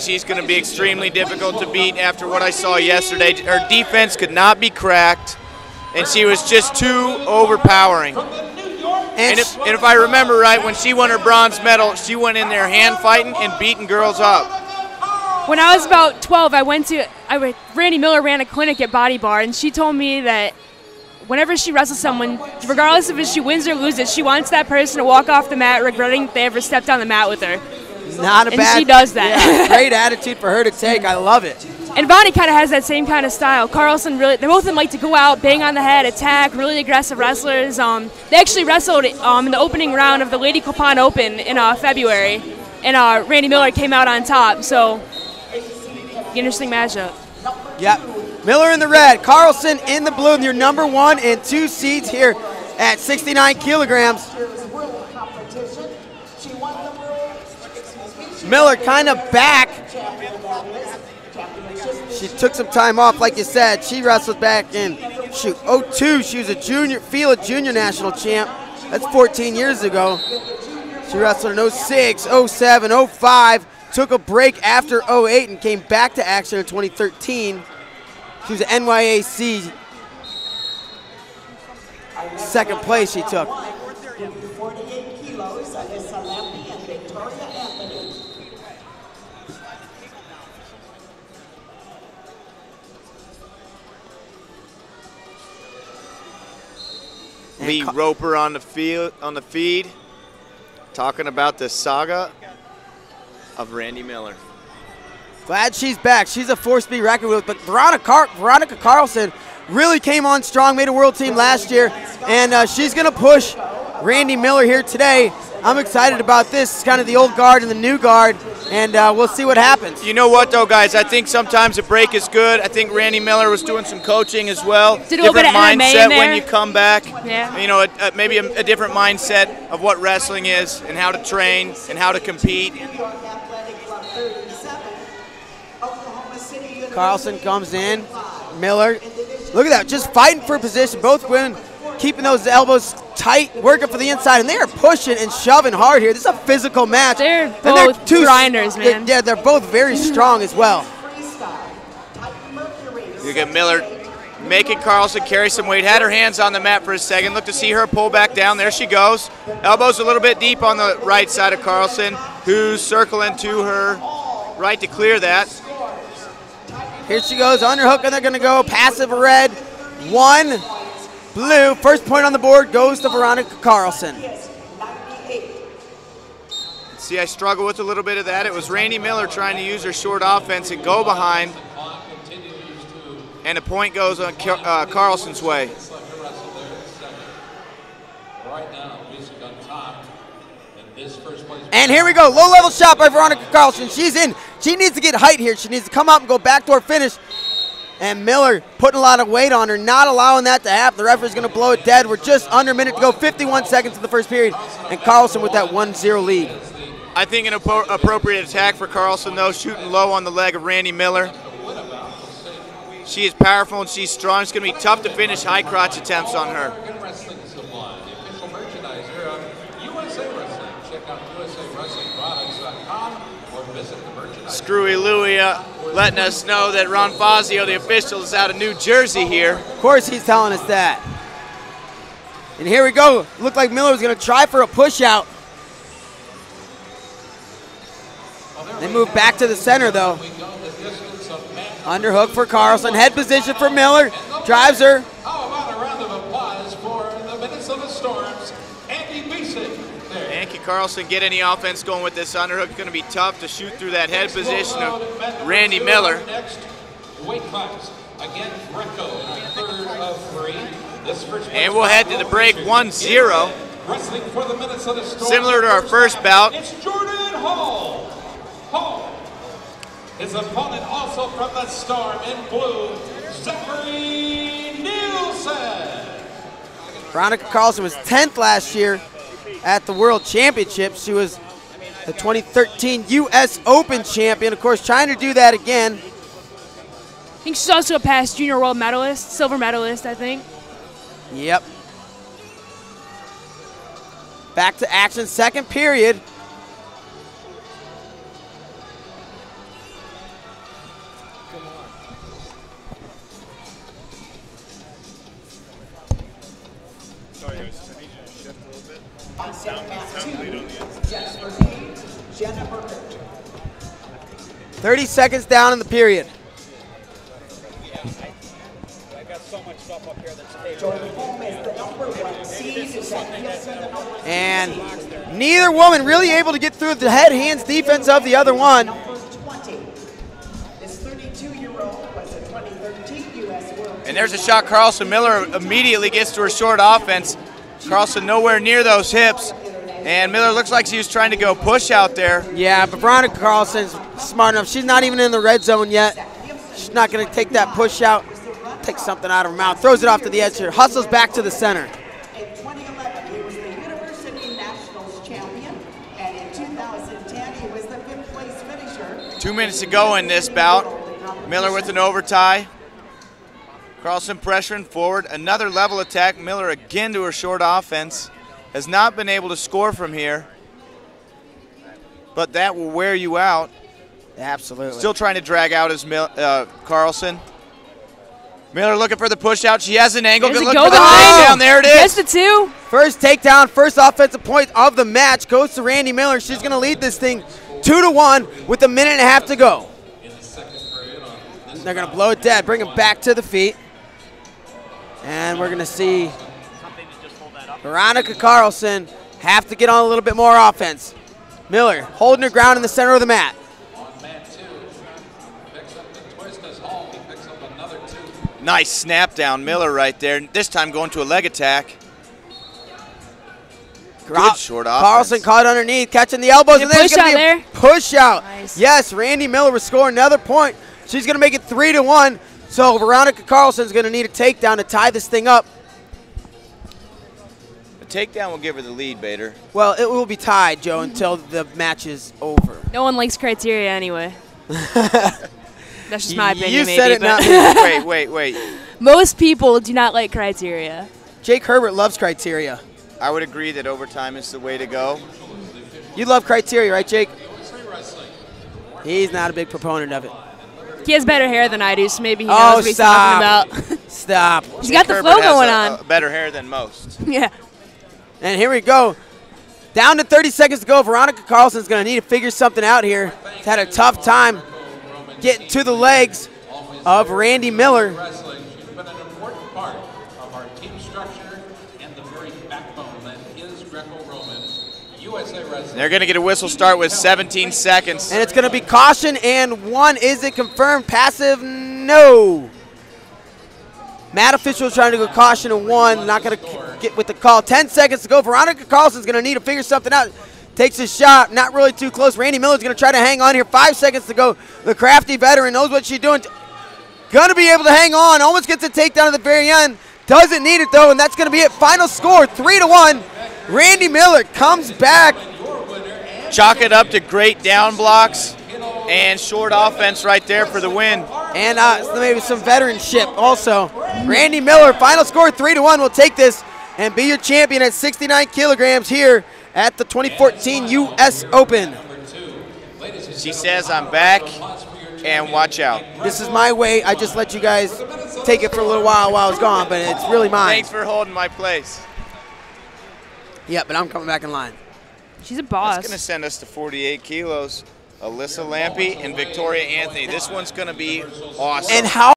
she's going to be extremely difficult to beat after what I saw yesterday. Her defense could not be cracked, and she was just too overpowering. And if I remember right, when she won her bronze medal, she went in there hand fighting and beating girls up. When I was about 12, Randi Miller ran a clinic at Body Bar, and she told me that whenever she wrestles someone, regardless of if she wins or loses, she wants that person to walk off the mat regretting they ever stepped on the mat with her. Not a bad. And she does that. Yeah, great attitude for her to take. I love it. And Vonnie kind of has that same kind of style. Carlson they both of them like to go out, bang on the head, attack, really aggressive wrestlers. They actually wrestled in the opening round of the Lady Copan Open in February, and Randi Miller came out on top. So, interesting matchup. Yep. Miller in the red, Carlson in the blue, and your number 1 and 2 seeds here at 69 kilograms. Miller kind of back. She took some time off, like you said. She wrestled back in, 02. She was a FILA junior national champ. That's 14 years ago. She wrestled in 06, 07, 05. Took a break after 08 and came back to action in 2013. She was an NYAC second place she took. 48 kilos, Alyssa Lampe and Victoria Anthony. Lee Roper on the feed, talking about the saga of Randi Miller. Glad she's back. She's a force to be reckoned with. But Veronica Carlson really came on strong, made a world team last year, and she's going to push Randi Miller here today. I'm excited about this. It's kind of the old guard and the new guard, and we'll see what happens. You know what, though, guys? I think sometimes a break is good. I think Randi Miller was doing some coaching as well. Did a little bit of MMA mindset in there. when you come back. Yeah. You know, maybe a different mindset of what wrestling is and how to train and how to compete. Carlson comes in. Miller, look at that, just fighting for position. Both women keeping those elbows tight, working for the inside, and they are pushing and shoving hard here. This is a physical match. They're both grinders, man. Yeah, they're both very strong as well. You get Miller making Carlson carry some weight. Had her hands on the mat for a second. Look to see her pull back down. There she goes. Elbows a little bit deep on the right side of Carlson, who's circling to her right to clear that. Here she goes, underhook, and they're going to go passive red, 1 blue. First point on the board goes to Veronica Carlson. See, I struggle with a little bit of that. It was Randi Miller trying to use her short offense and go behind, and the point goes on Carlson's way. And here we go, low-level shot by Veronica Carlson. She's in. She needs to get height here. She needs to come up and go backdoor finish. And Miller putting a lot of weight on her, not allowing that to happen. The referee's going to blow it dead. We're just under a minute to go, 51 seconds in the first period. And Carlson with that 1-0 lead. I think an appropriate attack for Carlson, though, shooting low on the leg of Randi Miller. She is powerful and she's strong. It's going to be tough to finish high crotch attempts on her. Screwy Louie letting us know that Ron Fazio, the official, is out of New Jersey here. Of course he's telling us that. And here we go. Looked like Miller was going to try for a push out. They move back to the center, though. Underhook for Carlson. Head position for Miller. Drives her. How about a round of applause for the Minnesota Storm's Andy Basic there. Can Carlson get any offense going with this underhook? It's going to be tough to shoot through that head position of Randi Miller. Next weight class. Again, Greco in our third of 3. This first and we'll head to the break 1-0. Wrestling for the Minnesota Storm. Similar to our first bout. It's Jordan Hall. Hall. His opponent also from the Storm in blue, Zachary Nielsen. Veronica Carlson was 10th last year at the World Championships. She was the 2013 US Open champion. Of course, trying to do that again. I think she's also a past junior world medalist, silver medalist, I think. Yep. Back to action, second period. Sorry, guys. I need you to shift a little bit. On deck mat 2, Jennifer Page, Jennifer Richard. 30 seconds down in the period. And neither woman really able to get through the head-hands defense of the other one. Number 20. This 32-year-old was a 2013 U.S. World And there's a shot. Carlson Miller immediately gets to her short offense. Carlson nowhere near those hips. And Miller looks like she was trying to go push out there. Yeah, but Veronica Carlson's smart enough. She's not even in the red zone yet. She's not going to take that push out. Take something out of her mouth. Throws it off to the edge here. Hustles back to the center. In 2011, he was the University Nationals champion, and in 2010, he was the 5th place finisher. 2 minutes to go in this bout. Miller with an overtie. Carlson pressuring forward. Another level attack. Miller again to her short offense. Has not been able to score from here. But that will wear you out. Absolutely. Still trying to drag out his Carlson. Miller looking for the push out. She has an angle. There's a Look go for the behind. takedown. There it is. Gets the 2. First takedown, first offensive point of the match goes to Randi Miller. She's going to lead this thing 2-1 with a minute and a half to go. They're going to blow it dead, bring him back to the feet. And we're going to see Veronica Carlson have to get on a little bit more offense. Miller holding her ground in the center of the mat. Nice snap down, Miller right there. This time going to a leg attack. Good short offense. Carlson caught underneath, catching the elbows. Good And there's push going to out be a there. push out. Nice. Yes, Randi Miller will score another point. She's going to make it 3-1. So Veronica Carlson's going to need a takedown to tie this thing up. The takedown will give her the lead, Bader. Well, it will be tied, Joe, until the match is over. No one likes criteria anyway. That's just my opinion, You maybe. said it, but not me. Wait. most people do not like criteria. Jake Herbert loves criteria. I would agree that overtime is the way to go. You love criteria, right, Jake? He's not a big proponent of it. He has better hair than I do, so maybe he knows what he's talking about. Stop. He's got the Jake flow Herbert has going on. better hair than most. Yeah. And here we go. Down to 30 seconds to go. Veronica Carlson's going to need to figure something out here. She's had a tough time getting to the legs of Randi Miller. She's been an important part of our team structure and the very backbone that is Greco-Roman USA Wrestling. They're going to get a whistle start with 17 seconds. And it's going to be caution and 1. Is it confirmed? Passive? No. Mat official trying to go caution and 1. Not going to get with the call. 10 seconds to go. Veronica Carlson's going to need to figure something out. Takes a shot. Not really too close. Randi Miller's going to try to hang on here. 5 seconds to go. The crafty veteran knows what she's doing. Going to be able to hang on. Almost gets a takedown at the very end. Doesn't need it, though, and that's going to be it. Final score, 3-1. Randi Miller comes back. Chalk it up to great down blocks and short offense right there for the win. And maybe some veteranship also. Randi Miller, final score 3-1, will take this and be your champion at 69 kilograms here at the 2014 U.S. Open. She says, I'm back, and watch out. This is my way. I just let you guys take it for a little while I was gone, but it's really mine. Thanks for holding my place. Yeah, but I'm coming back in line. She's a boss. That's going to send us to 48 kilos. Alyssa Lampe and Victoria Anthony. This one's going to be awesome. And how